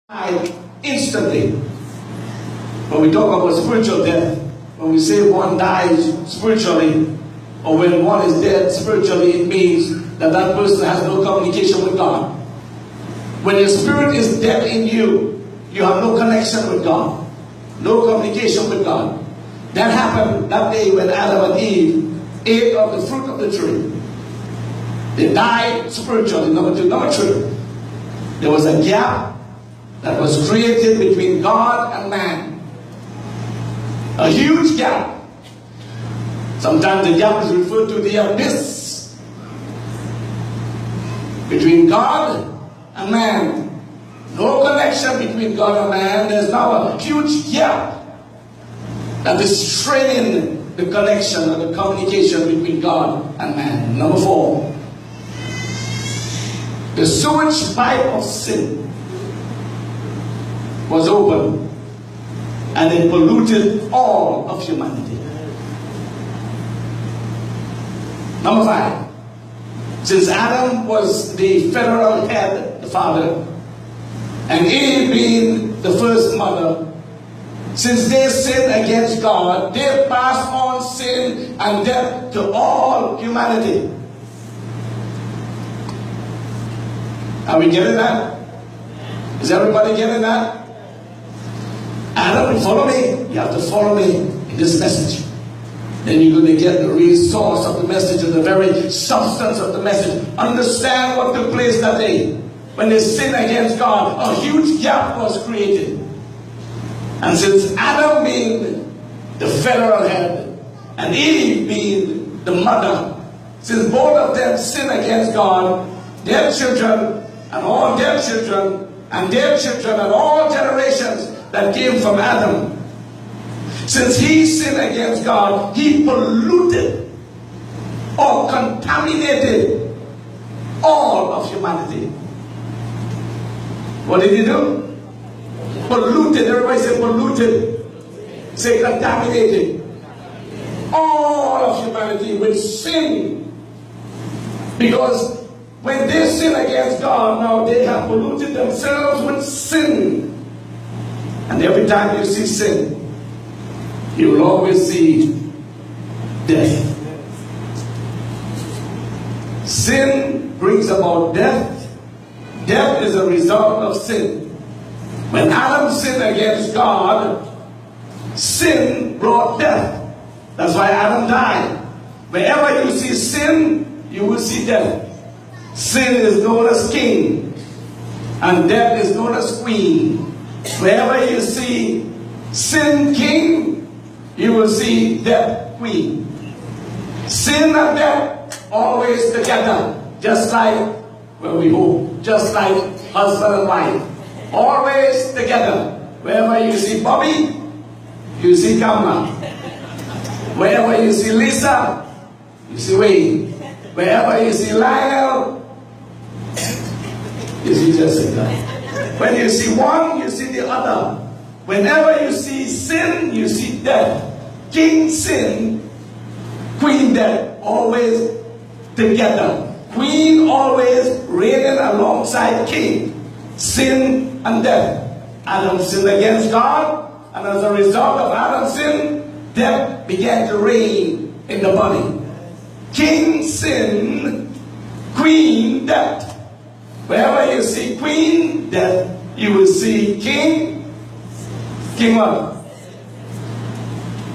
died instantly. When we talk about spiritual death, when we say one dies spiritually, or when one is dead spiritually, it means that that person has no communication with God. When your spirit is dead in you, you have no connection with God, no communication with God. That happened that day when Adam and Eve ate of the fruit of the tree. They died spiritually. Number two. Number three, there was a gap that was created between God and man. A huge gap. Sometimes the gap is referred to the abyss between God and man. No connection between God and man. There's now a huge gap that is straining the connection and the communication between God and man. Number four, the sewage pipe of sin was open, and it polluted all of humanity. Number five, since Adam was the federal head, the father, and Eve being the first mother, since they sinned against God, they passed on sin and death to all humanity. Are we getting that? Is everybody getting that? Adam, follow me. You have to follow me in this message. Then you're going to get the real source of the message and the very substance of the message. Understand what took place that day. When they sinned against God, a huge gap was created. And since Adam being the federal head and Eve being the mother, since both of them sinned against God, their children and all their children and their children and all generations that came from Adam, since he sinned against God, he polluted or contaminated all of humanity. What did he do? Polluted. Everybody say polluted. Say contaminated. All of humanity with sin. Because when they sin against God, now they have polluted themselves with sin. And every time you see sin, you will always see death. Sin brings about death. Death is a result of sin. When Adam sinned against God, sin brought death. That's why Adam died. Wherever you see sin, you will see death. Sin is known as king, and death is known as queen. Wherever you see sin king, you will see death queen. Sin and death always together, just like, well, we hope, just like husband and wife. Always together. Wherever you see Bobby, you see Kamala. Wherever you see Lisa, you see Wayne. Wherever you see Lionel, you see Jessica. When you see one, you see the other. Whenever you see sin, you see death. King sin, queen death, always together. Queen always reigning alongside king. Sin and death. Adam sinned against God, and as a result of Adam's sin, death began to reign in the body. King sin, queen death. Wherever you see queen death, you will see king. King what?